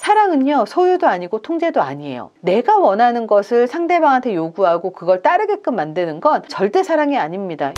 사랑은요, 소유도 아니고 통제도 아니에요. 내가 원하는 것을 상대방한테 요구하고 그걸 따르게끔 만드는 건 절대 사랑이 아닙니다.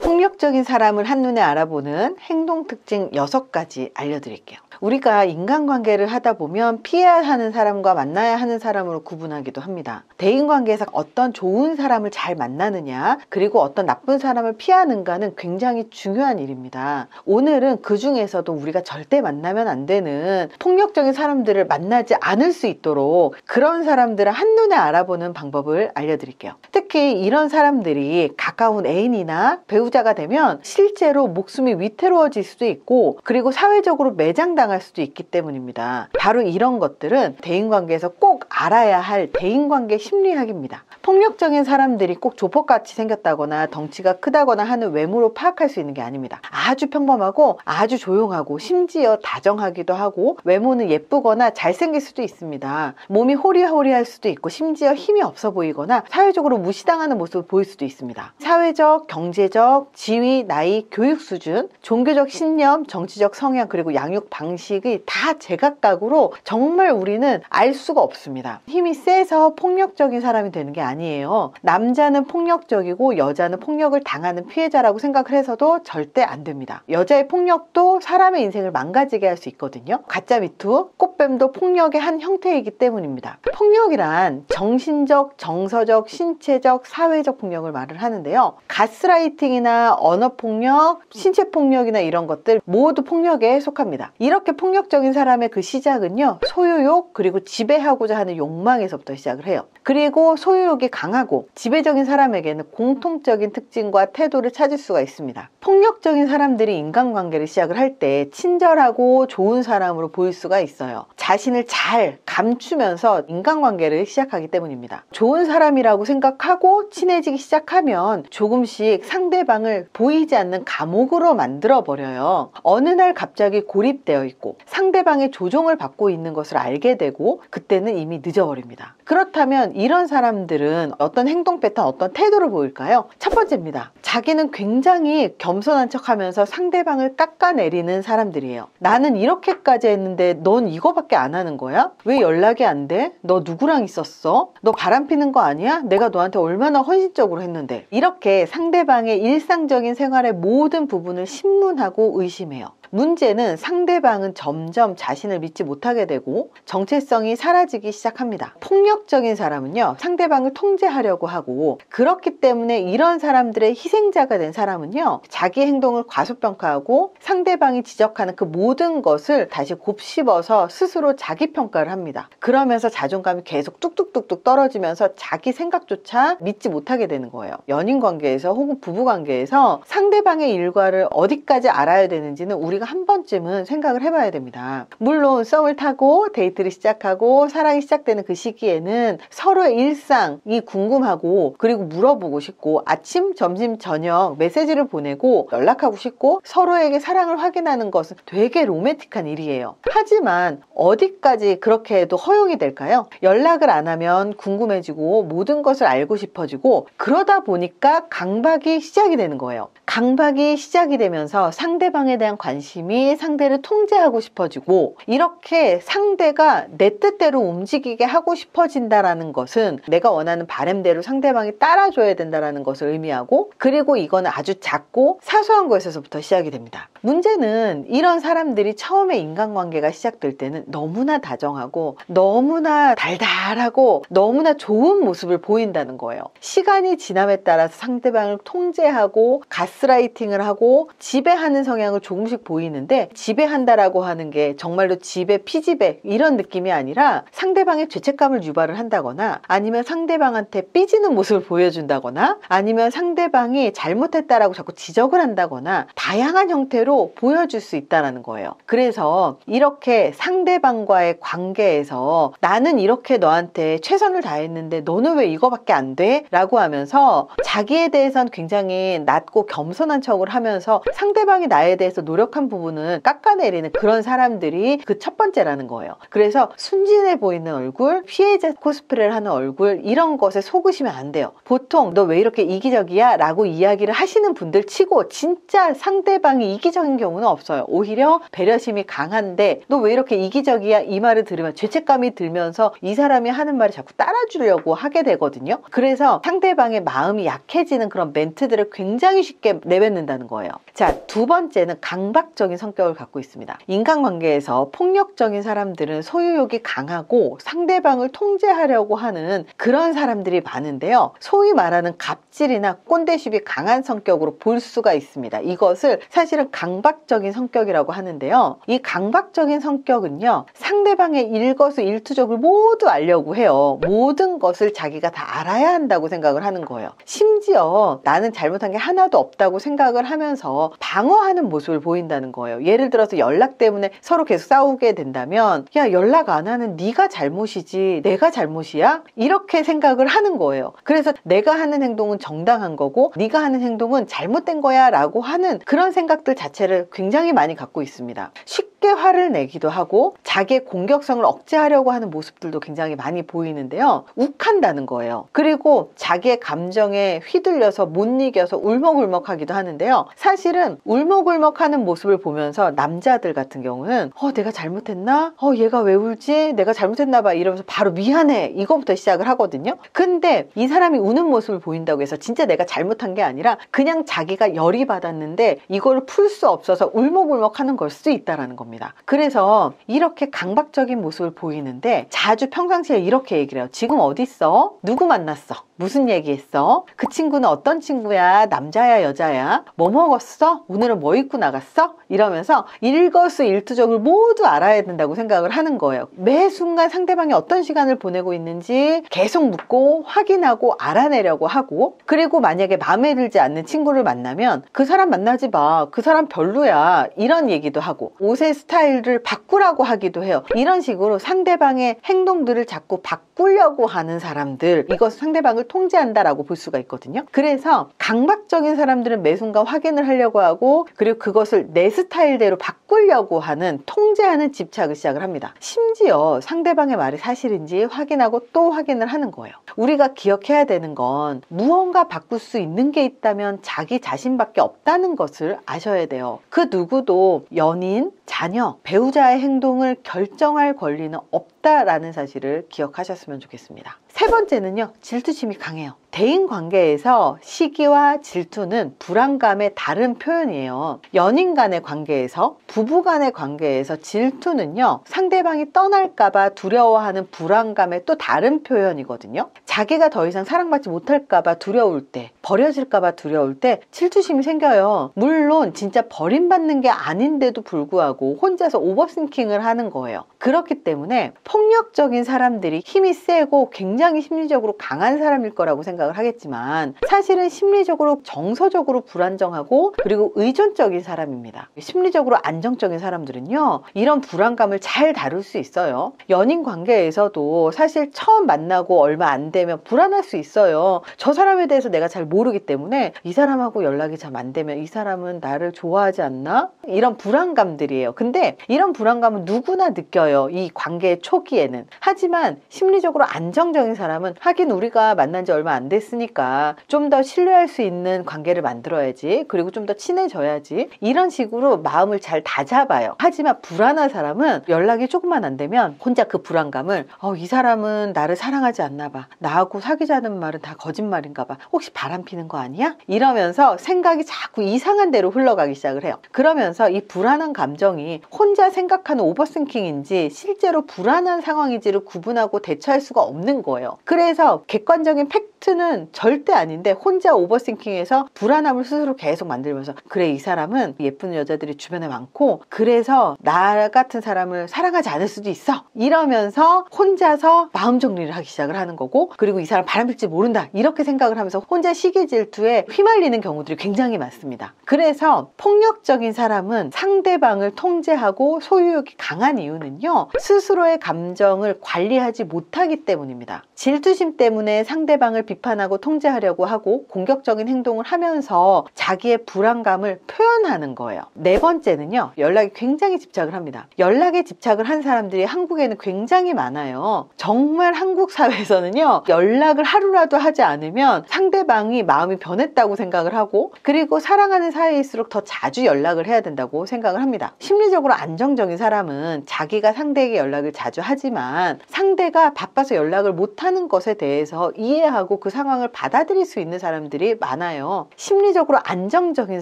폭력적인 사람을 한눈에 알아보는 행동 특징 6가지 알려드릴게요. 우리가 인간관계를 하다 보면 피해야 하는 사람과 만나야 하는 사람으로 구분하기도 합니다. 대인관계에서 어떤 좋은 사람을 잘 만나느냐, 그리고 어떤 나쁜 사람을 피하는가는 굉장히 중요한 일입니다. 오늘은 그 중에서도 우리가 절대 만나면 안 되는 폭력적인 사람들을 만나지 않을 수 있도록 그런 사람들을 한눈에 알아보는 방법을 알려드릴게요. 특히 이런 사람들이 가까운 애인이나 배우자가 되면 실제로 목숨이 위태로워질 수도 있고, 그리고 사회적으로 매장당할 수도 있기 때문입니다. 바로 이런 것들은 대인관계에서 꼭 알아야 할 대인관계 심리학입니다. 폭력적인 사람들이 꼭 조폭같이 생겼다거나 덩치가 크다거나 하는 외모로 파악할 수 있는 게 아닙니다. 아주 평범하고 아주 조용하고 심지어 다정하기도 하고 외모는 예쁘거나 잘생길 수도 있습니다. 몸이 호리호리할 수도 있고 심지어 힘이 없어 보이거나 사회적으로 무시당하는 모습을 보일 수도 있습니다. 사회적, 경제적, 지위, 나이, 교육 수준, 종교적 신념, 정치적 성향, 그리고 양육 방식이 다 제각각으로 정말 우리는 알 수가 없습니다. 힘이 세서 폭력적인 사람이 되는 게 아니에요. 남자는 폭력적이고 여자는 폭력을 당하는 피해자라고 생각을 해서도 절대 안 됩니다. 여자의 폭력도 사람의 인생을 망가지게 할 수 있거든요. 가짜 미투, 꽃뱀도 폭력의 한 형태이기 때문입니다. 폭력이란 정신적, 정서적, 신체적, 사회적 폭력을 말을 하는데요. 가스라이팅이나 언어폭력, 신체폭력이나 이런 것들 모두 폭력에 속합니다. 이렇게 폭력적인 사람의 그 시작은요, 소유욕, 그리고 지배하고자 하는 욕망에서부터 시작을 해요. 그리고 소유욕이 강하고 지배적인 사람에게는 공통적인 특징과 태도를 찾을 수가 있습니다. 폭력적인 사람들이 인간관계를 시작을 할 때 친절하고 좋은 사람으로 보일 수가 있어요. 자신을 잘 감추면서 인간관계를 시작하기 때문입니다. 좋은 사람이라고 생각하고 친해지기 시작하면 조금씩 상대방을 보이지 않는 감옥으로 만들어 버려요. 어느 날 갑자기 고립되어 있고 상대방의 조종을 받고 있는 것을 알게 되고 그때는 이미 늦어버립니다. 그렇다면 이런 사람들은 어떤 행동 패턴, 어떤 태도를 보일까요? 첫 번째입니다. 자기는 굉장히 겸손한 척하면서 상대방을 깎아내리는 사람들이에요. 나는 이렇게까지 했는데 넌 이거밖에 안 하는 거야? 왜 연락이 안 돼? 너 누구랑 있었어? 너 바람피는 거 아니야? 내가 너한테 얼마나 헌신적으로 했는데. 이렇게 상대방의 일상적인 생활의 모든 부분을 신문하고 의심해요. 문제는 상대방은 점점 자신을 믿지 못하게 되고 정체성이 사라지기 시작합니다. 폭력적인 사람은요, 상대방을 통제하려고 하고, 그렇기 때문에 이런 사람들의 희생자가 된 사람은요, 자기 행동을 과소평가하고 상대방이 지적하는 그 모든 것을 다시 곱씹어서 스스로 자기 평가를 합니다. 그러면서 자존감이 계속 뚝뚝뚝뚝 떨어지면서 자기 생각조차 믿지 못하게 되는 거예요. 연인 관계에서 혹은 부부 관계에서 상대방의 일과를 어디까지 알아야 되는지는 우리가 한 번쯤은 생각을 해봐야 됩니다. 물론 썸을 타고 데이트를 시작하고 사랑이 시작되는 그 시기에는 서로의 일상이 궁금하고, 그리고 물어보고 싶고, 아침, 점심, 저녁 메시지를 보내고 연락하고 싶고 서로에게 사랑을 확인하는 것은 되게 로맨틱한 일이에요. 하지만 어디까지 그렇게 해도 허용이 될까요? 연락을 안 하면 궁금해지고 모든 것을 알고 싶어지고, 그러다 보니까 강박이 시작이 되는 거예요. 강박이 시작이 되면서 상대방에 대한 관심이 상대를 통제하고 싶어지고, 이렇게 상대가 내 뜻대로 움직이게 하고 싶어진다라는 것은 내가 원하는 바램대로 상대방이 따라줘야 된다는 것을 의미하고, 그리고 이거는 아주 작고 사소한 것에서부터 시작이 됩니다. 문제는 이런 사람들이 처음에 인간관계가 시작될 때는 너무나 다정하고 너무나 달달하고 너무나 좋은 모습을 보인다는 거예요. 시간이 지남에 따라서 상대방을 통제하고 가스라이팅을 하고 지배하는 성향을 조금씩 보이는데, 지배한다라고 하는 게 정말로 지배, 피지배 이런 느낌이 아니라 상대방의 죄책감을 유발을 한다거나, 아니면 상대방한테 삐지는 모습을 보여준다거나, 아니면 상대방이 잘못했다라고 자꾸 지적을 한다거나, 다양한 형태로 그대로 보여줄 수 있다는 거예요. 그래서 이렇게 상대방과의 관계에서 나는 이렇게 너한테 최선을 다했는데 너는 왜 이거밖에 안 돼? 라고 하면서 자기에 대해서는 굉장히 낮고 겸손한 척을 하면서 상대방이 나에 대해서 노력한 부분은 깎아내리는 그런 사람들이 그 첫 번째라는 거예요. 그래서 순진해 보이는 얼굴, 피해자 코스프레를 하는 얼굴, 이런 것에 속으시면 안 돼요. 보통 너 왜 이렇게 이기적이야? 라고 이야기를 하시는 분들 치고 진짜 상대방이 이기적인 경우는 없어요. 오히려 배려심이 강한데 너 왜 이렇게 이기적이야? 이 말을 들으면 죄책감이 들면서 이 사람이 하는 말을 자꾸 따라주려고 하게 되거든요. 그래서 상대방의 마음이 약해지는 그런 멘트들을 굉장히 쉽게 내뱉는다는 거예요. 자, 두 번째는 강박적인 성격을 갖고 있습니다. 인간관계에서 폭력적인 사람들은 소유욕이 강하고 상대방을 통제하려고 하는 그런 사람들이 많은데요. 소위 말하는 갑질이나 꼰대십이 강한 성격으로 볼 수가 있습니다. 이것을 사실은 강박적인 성격이라고 하는데요. 이 강박적인 성격은요, 상대방의 일거수일투족을 모두 알려고 해요. 모든 것을 자기가 다 알아야 한다고 생각을 하는 거예요. 심지어 나는 잘못한 게 하나도 없다고 생각을 하면서 방어하는 모습을 보인다는 거예요. 예를 들어서 연락 때문에 서로 계속 싸우게 된다면, 야, 연락 안 하는 네가 잘못이지 내가 잘못이야? 이렇게 생각을 하는 거예요. 그래서 내가 하는 행동은 정당한 거고 네가 하는 행동은 잘못된 거야 라고 하는 그런 생각들 자체를 굉장히 많이 갖고 있습니다. 쉽게 화를 내기도 하고 자기의 공격성을 억제하려고 하는 모습들도 굉장히 많이 보이는데요. 욱한다는 거예요. 그리고 자기의 감정에 휘둘려서 못 이겨서 울먹울먹하기도 하는데요. 사실은 울먹울먹하는 모습을 보면서 남자들 같은 경우는 내가 잘못했나? 얘가 왜 울지? 내가 잘못했나 봐 이러면서 바로 미안해 이거부터 시작을 하거든요. 근데 이 사람이 우는 모습을 보인다고 해서 진짜 내가 잘못한 게 아니라 그냥 자기가 열이 받았는데 이걸 풀 수 없어서 울먹울먹하는 걸 수도 있다라는 겁니다. 그래서 이렇게 강박적인 모습을 보이는데 자주 평상시에 이렇게 얘기를 해요. 지금 어디 있어? 누구 만났어? 무슨 얘기했어? 그 친구는 어떤 친구야? 남자야 여자야? 뭐 먹었어? 오늘은 뭐 입고 나갔어? 이러면서 일거수일투족을 모두 알아야 된다고 생각을 하는 거예요. 매 순간 상대방이 어떤 시간을 보내고 있는지 계속 묻고 확인하고 알아내려고 하고, 그리고 만약에 마음에 들지 않는 친구를 만나면 그 사람 만나지 마, 그 사람 별로야, 이런 얘기도 하고 옷의 스타일을 바꾸라고 하기도 해요. 이런 식으로 상대방의 행동들을 자꾸 바꾸려고 하는 사람들, 이것은 상대방을 통제한다라고 볼 수가 있거든요. 그래서 강박적인 사람들은 매 순간 확인을 하려고 하고, 그리고 그것을 내 스타일대로 바꾸려고 하는, 통제하는 집착을 시작을 합니다. 심지어 상대방의 말이 사실인지 확인하고 또 확인을 하는 거예요. 우리가 기억해야 되는 건 무언가 바꿀 수 있는 게 있다면 자기 자신밖에 없다는 것을 아셔야 돼요. 그 누구도 연인, 자녀, 배우자의 행동을 결정할 권리는 없다라는 사실을 기억하셨으면 좋겠습니다. 세 번째는요, 질투심이 강해요. 대인관계에서 시기와 질투는 불안감의 다른 표현이에요. 연인 간의 관계에서, 부부 간의 관계에서 질투는요, 상대방이 떠날까봐 두려워하는 불안감의 또 다른 표현이거든요. 자기가 더 이상 사랑받지 못할까봐 두려울 때, 버려질까봐 두려울 때 질투심이 생겨요. 물론 진짜 버림받는 게 아닌데도 불구하고 혼자서 오버싱킹을 하는 거예요. 그렇기 때문에 폭력적인 사람들이 힘이 세고 굉장히 심리적으로 강한 사람일 거라고 생각을 하겠지만, 사실은 심리적으로 정서적으로 불안정하고 그리고 의존적인 사람입니다. 심리적으로 안정적인 사람들은요, 이런 불안감을 잘 다룰 수 있어요. 연인 관계에서도 사실 처음 만나고 얼마 안 되면 불안할 수 있어요. 저 사람에 대해서 내가 잘 모르기 때문에 이 사람하고 연락이 잘 안 되면 이 사람은 나를 좋아하지 않나? 이런 불안감들이에요. 근데 이런 불안감은 누구나 느껴요, 이 관계의 초기에는. 하지만 심리적으로 안정적인 사람은, 하긴 우리가 만난 지 얼마 안 됐으니까 좀 더 신뢰할 수 있는 관계를 만들어야지, 그리고 좀 더 친해져야지, 이런 식으로 마음을 잘 다잡아요. 하지만 불안한 사람은 연락이 조금만 안 되면 혼자 그 불안감을, 이 사람은 나를 사랑하지 않나 봐, 나하고 사귀자는 말은 다 거짓말인가 봐, 혹시 바람 피는 거 아니야? 이러면서 생각이 자꾸 이상한 데로 흘러가기 시작을 해요. 그러면서 이 불안한 감정이 혼자 생각하는 오버싱킹인지 실제로 불안한 상황인지를 구분하고 대처할 수가 없는 거예요. 그래서 객관적인 팩트는 이거는 절대 아닌데 혼자 오버싱킹해서 불안함을 스스로 계속 만들면서 그래 이 사람은 예쁜 여자들이 주변에 많고 그래서 나 같은 사람을 사랑하지 않을 수도 있어 이러면서 혼자서 마음 정리를 하기 시작을 하는 거고 그리고 이 사람 바람필지 모른다 이렇게 생각을 하면서 혼자 시기 질투에 휘말리는 경우들이 굉장히 많습니다. 그래서 폭력적인 사람은 상대방을 통제하고 소유욕이 강한 이유는요 스스로의 감정을 관리하지 못하기 때문입니다. 질투심 때문에 상대방을 비판하고 통제하려고 하고 공격적인 행동을 하면서 자기의 불안감을 표현하는 거예요. 네 번째는요 연락에 굉장히 집착을 합니다. 연락에 집착을 한 사람들이 한국에는 굉장히 많아요. 정말 한국 사회에서는요 연락을 하루라도 하지 않으면 상대방이 마음이 변했다고 생각을 하고 그리고 사랑하는 사이일수록 더 자주 연락을 해야 된다고 생각을 합니다. 심리적으로 안정적인 사람은 자기가 상대에게 연락을 자주 하지만 상대가 바빠서 연락을 못하는 것에 대해서 이해하고 그 상황을 받아들일 수 있는 사람들이 많아요. 심리적으로 안정적인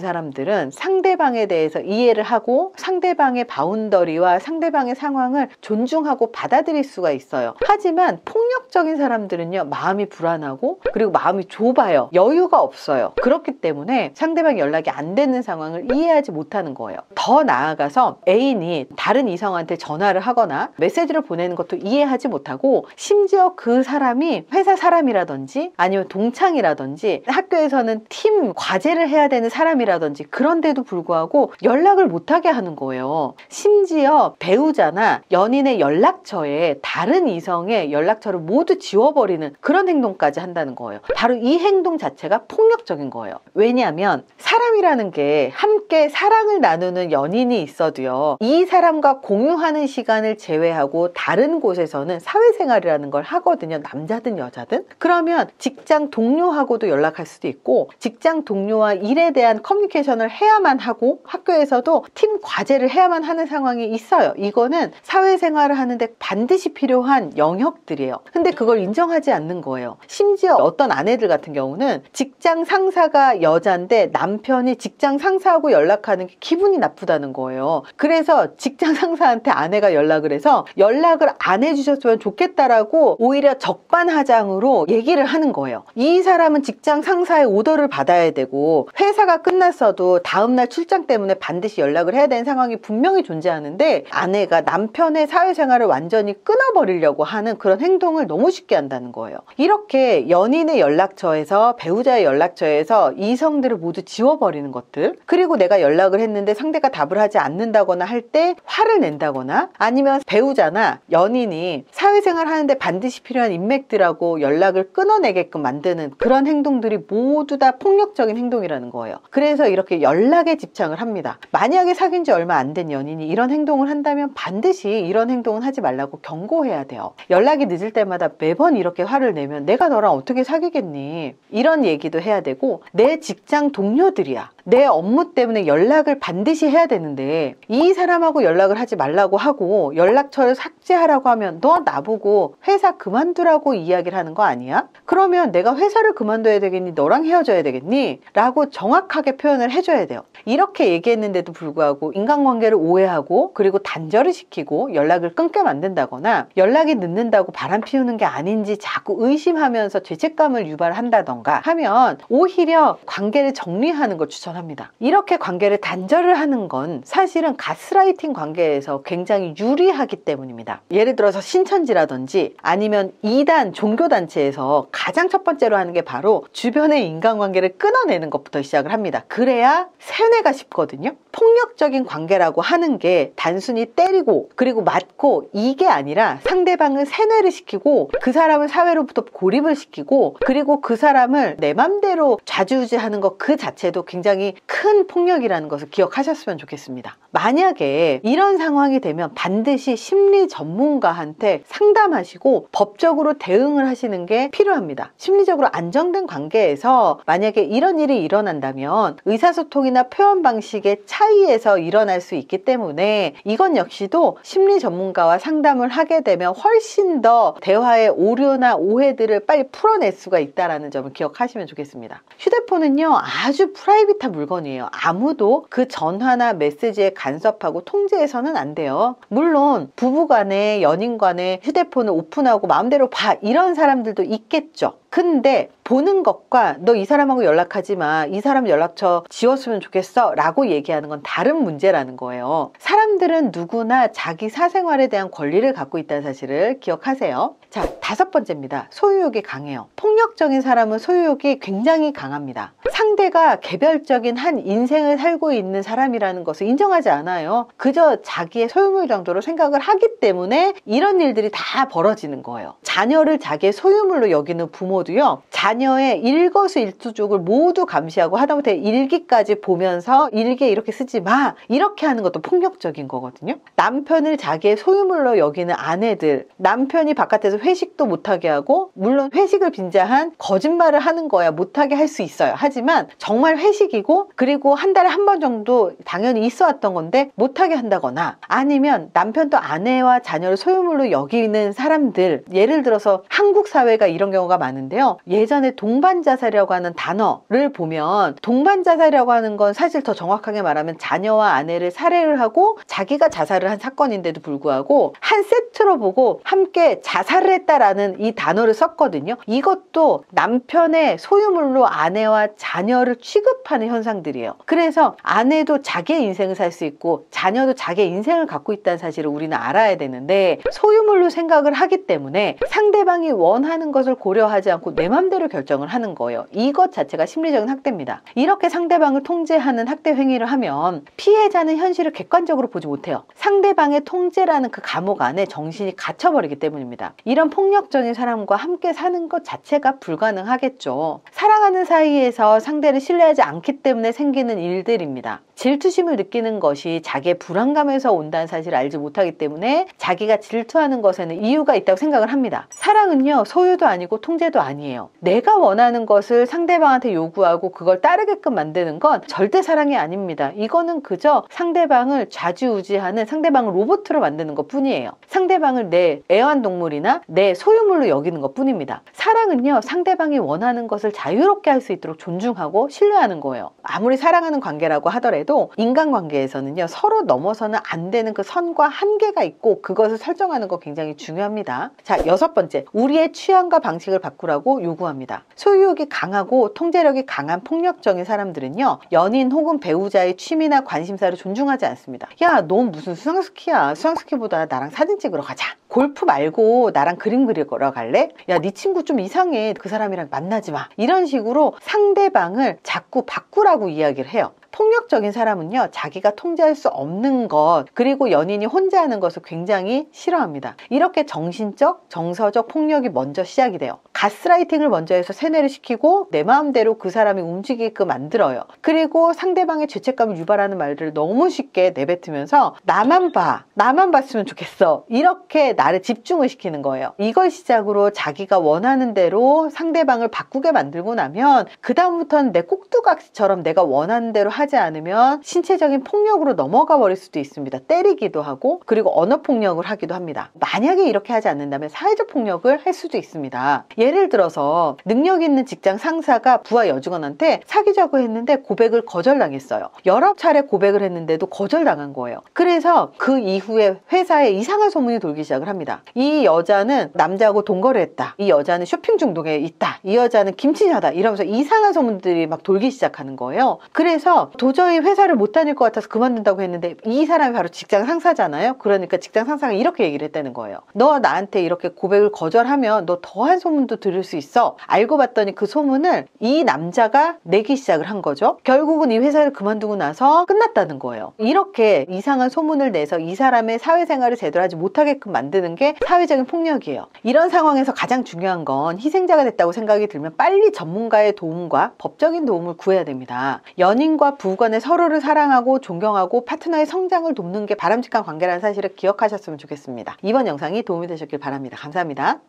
사람들은 상대방에 대해서 이해를 하고 상대방의 바운더리와 상대방의 상황을 존중하고 받아들일 수가 있어요. 하지만 폭력적인 사람들은요 마음이 불안하고 그리고 마음이 좁아요. 여유가 없어요. 그렇기 때문에 상대방 연락이 안 되는 상황을 이해하지 못하는 거예요. 더 나아가서 애인이 다른 이성한테 전화를 하거나 메시지를 보내는 것도 이해하지 못하고 심지어 그 사람이 회사 사람이라든지 아니면 동창이라든지 학교에서는 팀 과제를 해야 되는 사람이라든지 그런데도 불구하고 연락을 못하게 하는 거예요. 심지어 배우자나 연인의 연락처에 다른 이성의 연락처를 모두 지워버리는 그런 행동까지 한다는 거예요. 바로 이 행동 자체가 폭력적인 거예요. 왜냐하면 사람이라는 게 함께 사랑을 나누는 연인이 있어도요 이 사람과 공유하는 시간을 제외하고 다른 곳에서는 사회생활이라는 걸 하거든요. 남자든 여자든. 그러면 직장 동료하고도 연락할 수도 있고 직장 동료와 일에 대한 커뮤니케이션을 해야만 하고 학교에서도 팀 과제를 해야만 하는 상황이 있어요. 이거는 사회생활을 하는데 반드시 필요한 영역들이에요. 근데 그걸 인정하지 않는 거예요. 심지어 어떤 아내들 같은 경우는 직장 상사가 여잔데 남편이 직장 상사하고 연락하는 게 기분이 나쁘다는 거예요. 그래서 직장 상사한테 아내가 연락을 해서 연락을 안 해주셨으면 좋겠다라고 오히려 적반하장으로 얘기를 하는 거예요. 이 사람은 직장 상사의 오더를 받아야 되고 회사가 끝났어도 다음날 출장 때문에 반드시 연락을 해야 되는 상황이 분명히 존재하는데 아내가 남편의 사회생활을 완전히 끊어버리려고 하는 그런 행동을 너무 쉽게 한다는 거예요. 이렇게 연인의 연락처에서 배우자의 연락처에서 이성들을 모두 지워버리는 것들 그리고 내가 연락을 했는데 상대가 답을 하지 않는다거나 할 때 화를 낸다거나 아니면 배우자나 연인이 사회생활 하는데 반드시 필요한 인맥들하고 연락을 끊어내게끔 만드는 그런 행동들이 모두 다 폭력적인 행동이라는 거예요. 그래서 이렇게 연락에 집착을 합니다. 만약에 사귄 지 얼마 안 된 연인이 이런 행동을 한다면 반드시 이런 행동은 하지 말라고 경고해야 돼요. 연락이 늦을 때마다 매번 이렇게 화를 내면 내가 너랑 어떻게 사귀겠니? 이런 얘기도 해야 되고 내 직장 동료들이야. 내 업무 때문에 연락을 반드시 해야 되는데 이 사람하고 연락을 하지 말라고 하고 연락처를 삭제하라고 하면 너 나보고 회사 그만두라고 이야기를 하는 거 아니야? 그러면 내가 회사를 그만둬야 되겠니? 너랑 헤어져야 되겠니? 라고 정확하게 표현을 해줘야 돼요. 이렇게 얘기했는데도 불구하고 인간관계를 오해하고 그리고 단절을 시키고 연락을 끊게 만든다거나 연락이 늦는다고 바람 피우는 게 아닌지 자꾸 의심하면서 죄책감을 유발한다던가 하면 오히려 관계를 정리하는 걸 추천합니다. 이렇게 관계를 단절을 하는 건 사실은 가스라이팅 관계에서 굉장히 유리하기 때문입니다. 예를 들어서 신천지라든지 아니면 이단 종교단체에서 가장 첫 번째로 하는 게 바로 주변의 인간관계를 끊어내는 것부터 시작을 합니다. 그래야 세뇌가 쉽거든요. 폭력적인 관계라고 하는 게 단순히 때리고 그리고 맞고 이게 아니라 상대방을 세뇌를 시키고 그 사람을 사회로부터 고립을 시키고 그리고 그 사람을 내 맘대로 좌지우지하는 것 그 자체도 굉장히 큰 폭력이라는 것을 기억하셨으면 좋겠습니다. 만약에 이런 상황이 되면 반드시 심리 전문가한테 상담하시고 법적으로 대응을 하시는 게 필요합니다. 심리적으로 안정된 관계에서 만약에 이런 일이 일어난다면 의사소통이나 표현 방식의 차이에서 일어날 수 있기 때문에 이건 역시도 심리 전문가와 상담을 하게 되면 훨씬 더 대화의 오류나 오해들을 빨리 풀어낼 수가 있다는 점을 기억하시면 좋겠습니다. 휴대폰은요 아주 프라이빗한 물건이에요. 아무도 그 전화나 메시지에 간섭하고 통제해서는 안 돼요. 물론 부부간에 연인간에 휴대폰을 오픈하고 마음대로 봐 이런 사람들도 있겠죠. 근데 보는 것과 너 이 사람하고 연락하지 마, 이 사람 연락처 지웠으면 좋겠어 라고 얘기하는 건 다른 문제라는 거예요. 사람들은 누구나 자기 사생활에 대한 권리를 갖고 있다는 사실을 기억하세요. 자, 5번째입니다. 소유욕이 강해요. 폭력적인 사람은 소유욕이 굉장히 강합니다. 상대가 개별적인 한 인생을 살고 있는 사람이라는 것을 인정하지 않아요. 그저 자기의 소유물 정도로 생각을 하기 때문에 이런 일들이 다 벌어지는 거예요. 자녀를 자기의 소유물로 여기는 부모도요, 자녀의 일거수일투족을 모두 감시하고 하다못해 일기까지 보면서 일기에 이렇게 쓰지 마, 이렇게 하는 것도 폭력적인 거거든요. 남편을 자기의 소유물로 여기는 아내들, 남편이 바깥에서 회식도 못하게 하고, 물론 회식을 빈자한 거짓말을 하는 거야 못하게 할 수 있어요. 하지만 정말 회식이고, 그리고 한 달에 한 번 정도 당연히 있어 왔던 건데 못하게 한다거나, 아니면 남편도 아내와 자녀를 소유물로 여기는 사람들, 예를 들어서 한국 사회가 이런 경우가 많은데요. 예전에 동반자살이라고 하는 단어를 보면, 동반자살이라고 하는 건 사실 더 정확하게 말하면 자녀와 아내를 살해를 하고 자기가 자살을 한 사건인데도 불구하고 한 세트로 보고 함께 자살을 했다라는 이 단어를 썼거든요. 이것도 남편의 소유물로 아내와 자녀를 취급하는 현상들이에요. 그래서 아내도 자기의 인생을 살 수 있고 자녀도 자기의 인생을 갖고 있다는 사실을 우리는 알아야 되는데, 소유물로 생각을 하기 때문에 상대방이 원하는 것을 고려하지 않고 내 맘대로 결정을 하는 거예요. 이것 자체가 심리적인 학대입니다. 이렇게 상대방을 통제하는 학대 행위를 하면 피해자는 현실을 객관적으로 보지 못해요. 상대방의 통제라는 그 감옥 안에 정신이 갇혀버리기 때문입니다. 이런 폭력적인 사람과 함께 사는 것 자체가 불가능하겠죠. 사랑하는 사이에서 상대를 신뢰하지 않기 때문에 생기는 일들입니다. 질투심을 느끼는 것이 자기의 불안감에서 온다는 사실을 알지 못하기 때문에 자기가 질투하는 것에는 이유가 있다고 생각을 합니다. 사랑은요, 소유도 아니고 통제도 아니에요. 내가 원하는 것을 상대방한테 요구하고 그걸 따르게끔 만드는 건 절대 사랑이 아닙니다. 이거는 그저 상대방을 좌지우지하는, 상대방을 로봇으로 만드는 것 뿐이에요. 상대방을 내 애완동물이나 내 소유물로 여기는 것 뿐입니다. 사랑은요, 상대방이 원하는 것을 자유롭게 할 수 있도록 존중하고 신뢰하는 거예요. 아무리 사랑하는 관계라고 하더라도 인간관계에서는요, 서로 넘어서는 안 되는 그 선과 한계가 있고 그것을 설정하는 거 굉장히 중요합니다. 자, 6번째, 우리의 취향과 방식을 바꾸라고 요구합니다. 소유욕이 강하고 통제력이 강한 폭력적인 사람들은요, 연인 혹은 배우자의 취미나 관심사를 존중하지 않습니다. 야, 넌 무슨 수상스키야? 수상스키보다 나랑 사진 찍으러 가자. 골프 말고 나랑 그림 그리러 갈래? 야, 네 친구 좀 이상해. 그 사람이랑 만나지 마. 이런 식으로 상대방을 자꾸 바꾸라고 이야기를 해요. 폭력적인 사람은요, 자기가 통제할 수 없는 것, 그리고 연인이 혼자 하는 것을 굉장히 싫어합니다. 이렇게 정신적, 정서적 폭력이 먼저 시작이 돼요. 가스라이팅을 먼저 해서 세뇌를 시키고 내 마음대로 그 사람이 움직이게끔 만들어요. 그리고 상대방의 죄책감을 유발하는 말들을 너무 쉽게 내뱉으면서 나만 봐, 나만 봤으면 좋겠어, 이렇게 나를 집중을 시키는 거예요. 이걸 시작으로 자기가 원하는 대로 상대방을 바꾸게 만들고 나면 그 다음부터는 내 꼭두각시처럼 내가 원하는 대로 하지 않으면 신체적인 폭력으로 넘어가 버릴 수도 있습니다. 때리기도 하고, 그리고 언어폭력을 하기도 합니다. 만약에 이렇게 하지 않는다면 사회적 폭력을 할 수도 있습니다. 예를 들어서 능력 있는 직장 상사가 부하 여직원한테 사귀자고 했는데 고백을 거절당했어요. 여러 차례 고백을 했는데도 거절당한 거예요. 그래서 그 이후에 회사에 이상한 소문이 돌기 시작을 합니다. 이 여자는 남자하고 동거래했다, 이 여자는 쇼핑 중독에 있다, 이 여자는 김치녀다, 이러면서 이상한 소문들이 막 돌기 시작하는 거예요. 그래서 도저히 회사를 못 다닐 것 같아서 그만둔다고 했는데 이 사람이 바로 직장 상사잖아요. 그러니까 직장 상사가 이렇게 얘기를 했다는 거예요. 너 나한테 이렇게 고백을 거절하면 너 더한 소문도 들을 수 있어. 알고 봤더니 그 소문을 이 남자가 내기 시작을 한 거죠. 결국은 이 회사를 그만두고 나서 끝났다는 거예요. 이렇게 이상한 소문을 내서 이 사람의 사회생활을 제대로 하지 못하게끔 만드는 게 사회적인 폭력이에요. 이런 상황에서 가장 중요한 건 희생자가 됐다고 생각이 들면 빨리 전문가의 도움과 법적인 도움을 구해야 됩니다. 연인과 부부 간에 서로를 사랑하고 존경하고 파트너의 성장을 돕는 게 바람직한 관계라는 사실을 기억하셨으면 좋겠습니다. 이번 영상이 도움이 되셨길 바랍니다. 감사합니다.